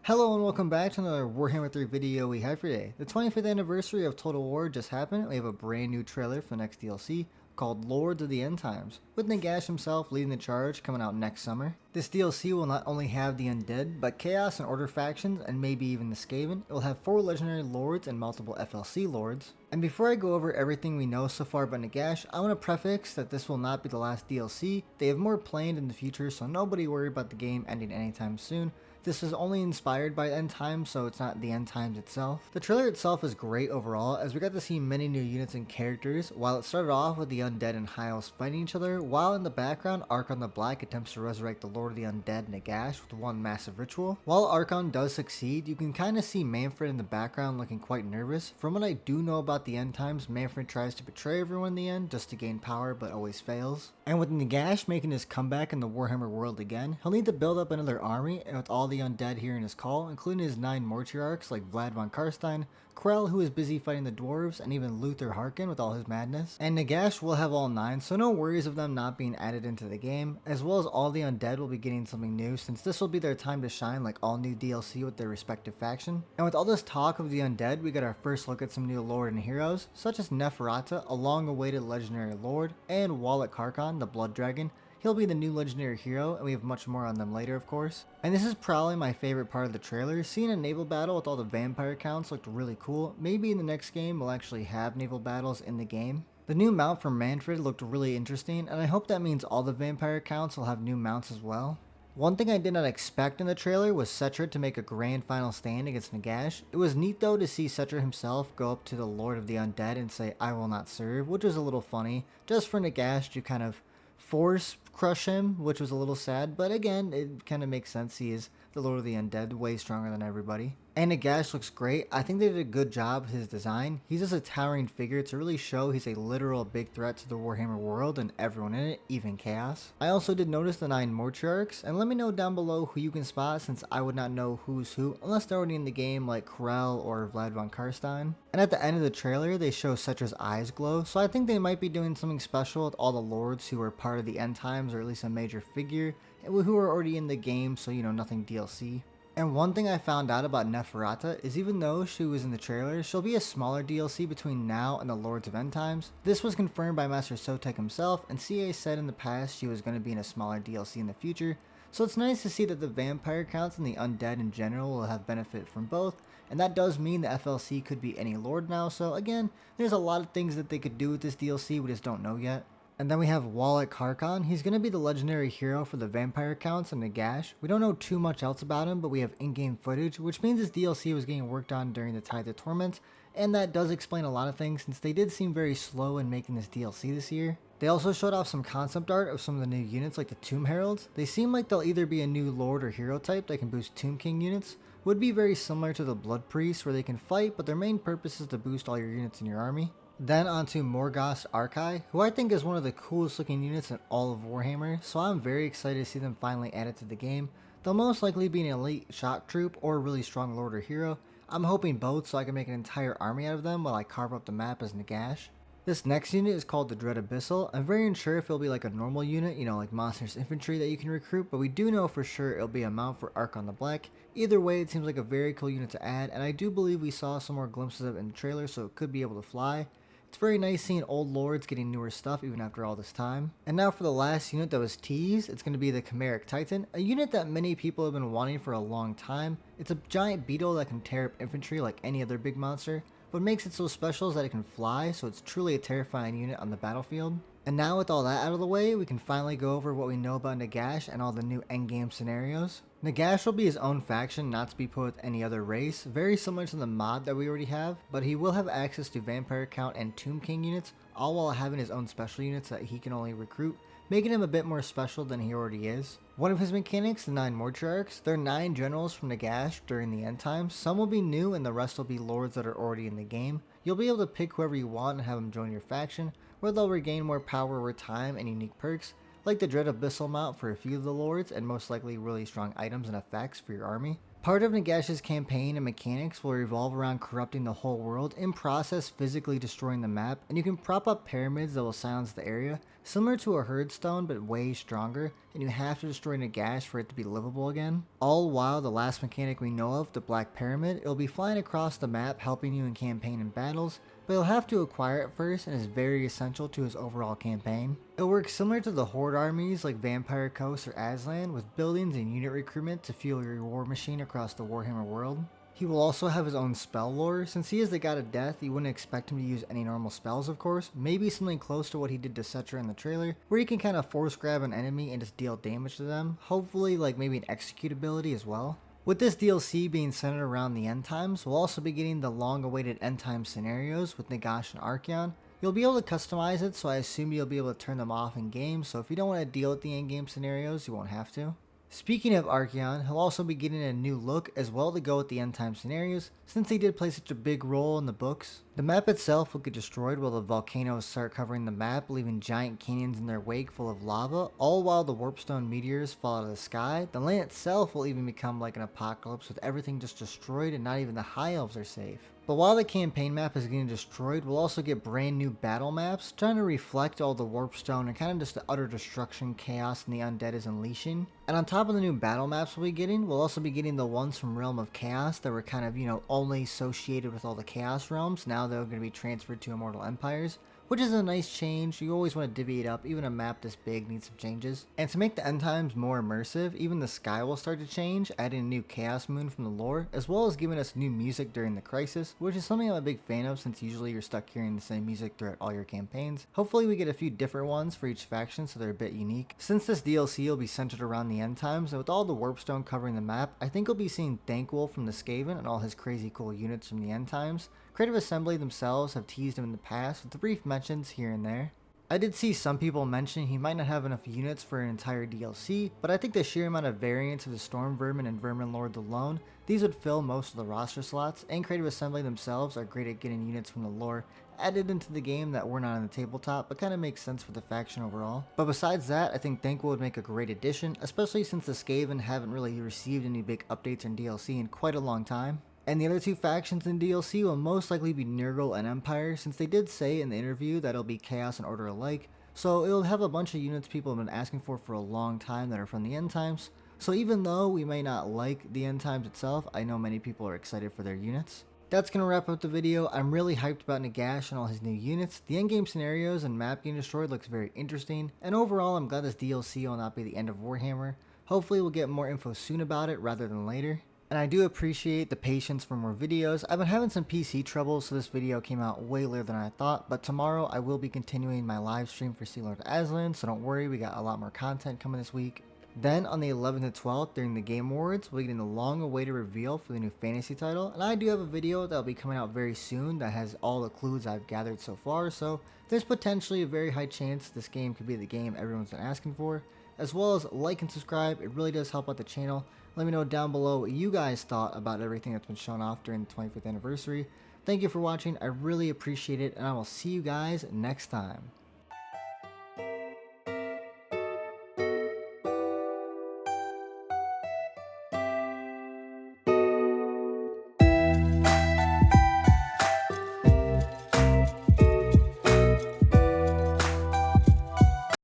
Hello and welcome back to another Warhammer 3 video we have for today. The 25th anniversary of Total War just happened. We have a brand new trailer for the next DLC called Lords of the End Times, with Nagash himself leading the charge coming out next summer. This DLC will not only have the undead, but Chaos and Order factions, and maybe even the Skaven. It will have 4 legendary lords and multiple FLC lords. And before I go over everything we know so far about Nagash, I want to preface that this will not be the last DLC. They have more planned in the future, so nobody worry about the game ending anytime soon. This is only inspired by End Times, so it's not the End Times itself. The trailer itself is great overall, as we got to see many new units and characters, while it started off with the undead and high elves fighting each other, while in the background, Harkon the Black attempts to resurrect the Lord of the Undead Nagash with one massive ritual. While Harkon does succeed, you can kind of see Manfred in the background looking quite nervous. From what I do know about the End Times, Manfred tries to betray everyone in the end just to gain power, but always fails. And with Nagash making his comeback in the Warhammer world again, he'll need to build up another army, and with all the undead hearing his call, including his 9 mortuarchs like Vlad von Karstein, Krell, who is busy fighting the dwarves, and even Luther Harkon with all his madness. And Nagash will have all 9, so no worries of them not being added into the game, as well as all the undead will be getting something new, since this will be their time to shine like all new DLC with their respective faction. And with all this talk of the undead, we got our first look at some new lord and heroes, such as Neferata, a long-awaited legendary lord, and Walach Harkon, the blood dragon. He'll be the new legendary hero, and we have much more on them later, of course. And this is probably my favorite part of the trailer. Seeing a naval battle with all the vampire counts looked really cool. Maybe in the next game we'll actually have naval battles in the game. The new mount for Manfred looked really interesting, and I hope that means all the vampire counts will have new mounts as well. One thing I did not expect in the trailer was Settra to make a grand final stand against Nagash. It was neat though to see Settra himself go up to the Lord of the Undead and say, "I will not serve," which was a little funny, just for Nagash to kind of force crush him, which was a little sad, but again, it kind of makes sense. He is the Lord of the Undead, way stronger than everybody. And Nagash looks great. I think they did a good job with his design. He's just a towering figure to really show he's a literal big threat to the Warhammer world and everyone in it, even Chaos. I also did notice the 9 mortuarchs, and let me know down below who you can spot, since I would not know who's who unless they're already in the game like Krell or Vlad von Karstein. And at the end of the trailer, they show Settra's eyes glow, so I think they might be doing something special with all the lords who are part of the End Times, or at least a major figure, who are already in the game, so you know, nothing DLC. And one thing I found out about Neferata is even though she was in the trailer, she'll be a smaller DLC between now and the Lords of End Times. This was confirmed by Master Sotek himself, and CA said in the past she was going to be in a smaller DLC in the future. So it's nice to see that the vampire counts and the undead in general will have benefit from both, and that does mean the FLC could be any lord now, so again, there's a lot of things that they could do with this DLC, we just don't know yet. And then we have Walach Harkon. He's going to be the legendary hero for the vampire counts and Nagash. We don't know too much else about him, but we have in-game footage, which means this DLC was getting worked on during the Tide of Torment, and that does explain a lot of things since they did seem very slow in making this DLC this year. They also showed off some concept art of some of the new units like the Tomb Heralds. They seem like they'll either be a new lord or hero type that can boost Tomb King units. Would be very similar to the Blood Priests where they can fight, but their main purpose is to boost all your units in your army. Then onto Morghast Archai, who I think is one of the coolest looking units in all of Warhammer, so I'm very excited to see them finally added to the game. They'll most likely be an elite shock troop or a really strong lord or hero. I'm hoping both so I can make an entire army out of them while I carve up the map as Nagash. This next unit is called the Dread Abyssal. I'm very unsure if it'll be like a normal unit, you know, like Monsters Infantry that you can recruit, but we do know for sure it'll be a mount for Harkon the Black. Either way, it seems like a very cool unit to add, and I do believe we saw some more glimpses of it in the trailer, so it could be able to fly. It's very nice seeing old lords getting newer stuff even after all this time. And now for the last unit that was teased, it's going to be the Chimeric Titan, a unit that many people have been wanting for a long time. It's a giant beetle that can tear up infantry like any other big monster. What makes it so special is that it can fly, so it's truly a terrifying unit on the battlefield. And now with all that out of the way, we can finally go over what we know about Nagash and all the new endgame scenarios. Nagash will be his own faction, not to be put with any other race, very similar to the mod that we already have, but he will have access to Vampire Count and Tomb King units, all while having his own special units that he can only recruit, making him a bit more special than he already is. One of his mechanics, the 9 mortuarchs, they're 9 generals from Nagash during the end times. Some will be new and the rest will be lords that are already in the game. You'll be able to pick whoever you want and have them join your faction, where they'll regain more power over time and unique perks, like the Dread Abyssal mount for a few of the lords, and most likely really strong items and effects for your army. Part of Nagash's campaign and mechanics will revolve around corrupting the whole world, in process physically destroying the map, and you can prop up pyramids that will silence the area, similar to a Herdstone but way stronger, and you have to destroy Nagash for it to be livable again. All while the last mechanic we know of, the Black Pyramid, it'll be flying across the map helping you in campaign and battles, but you'll have to acquire it first and is very essential to his overall campaign. It works similar to the Horde armies like Vampire Coast or Aslan, with buildings and unit recruitment to fuel your war machine across the Warhammer world. He will also have his own spell lore. Since he is the god of death, you wouldn't expect him to use any normal spells, of course. Maybe something close to what he did to Cetra in the trailer, where he can kind of force grab an enemy and just deal damage to them. Hopefully like maybe an execute ability as well. With this DLC being centered around the end times, we'll also be getting the long awaited end time scenarios with Nagash and Harkon. You'll be able to customize it, so I assume you'll be able to turn them off in game, so if you don't want to deal with the end game scenarios, you won't have to. Speaking of Harkon, he'll also be getting a new look as well to go with the end time scenarios, since he did play such a big role in the books. The map itself will get destroyed while the volcanoes start covering the map, leaving giant canyons in their wake full of lava, all while the warpstone meteors fall out of the sky. The land itself will even become like an apocalypse with everything just destroyed and not even the high elves are safe. But while the campaign map is getting destroyed, we'll also get brand new battle maps, trying to reflect all the warpstone and kind of just the utter destruction, chaos, and the undead is unleashing. And on top of the new battle maps we'll be getting, we'll also be getting the ones from Realm of Chaos that were kind of, only associated with all the Chaos realms. Now they're going to be transferred to Immortal Empires, which is a nice change. You always want to divvy it up. Even a map this big needs some changes. And to make the end times more immersive, even the sky will start to change, adding a new Chaos Moon from the lore, as well as giving us new music during the Crisis, which is something I'm a big fan of since usually you're stuck hearing the same music throughout all your campaigns. Hopefully we get a few different ones for each faction so they're a bit unique. Since this DLC will be centered around the end times, and with all the warpstone covering the map, I think we'll be seeing Thankwolf from the Skaven and all his crazy cool units from the end times. Creative Assembly themselves have teased him in the past with brief mentions here and there. I did see some people mention he might not have enough units for an entire DLC, but I think the sheer amount of variants of the Storm Vermin and Vermin Lords alone, these would fill most of the roster slots, and Creative Assembly themselves are great at getting units from the lore added into the game that were not on the tabletop, but kind of makes sense for the faction overall. But besides that, I think Thankwood would make a great addition, especially since the Skaven haven't really received any big updates in DLC in quite a long time. And the other two factions in DLC will most likely be Nurgle and Empire, since they did say in the interview that it'll be Chaos and Order alike, so it'll have a bunch of units people have been asking for a long time that are from the end times. So even though we may not like the end times itself, I know many people are excited for their units. That's going to wrap up the video. I'm really hyped about Nagash and all his new units. The endgame scenarios and map getting destroyed looks very interesting, and overall I'm glad this DLC will not be the end of Warhammer. Hopefully we'll get more info soon about it rather than later. And I do appreciate the patience for more videos. I've been having some PC trouble, so this video came out way later than I thought, but tomorrow I will be continuing my live stream for Sea Lord Aslan, so don't worry, we got a lot more content coming this week. Then on the 11th and 12th during the Game Awards, we're getting the long awaited reveal for the new fantasy title, and I do have a video that will be coming out very soon that has all the clues I've gathered so far, so there's potentially a very high chance this game could be the game everyone's been asking for. As well as like and subscribe, it really does help out the channel. Let me know down below what you guys thought about everything that's been shown off during the 25th anniversary. Thank you for watching, I really appreciate it, and I will see you guys next time.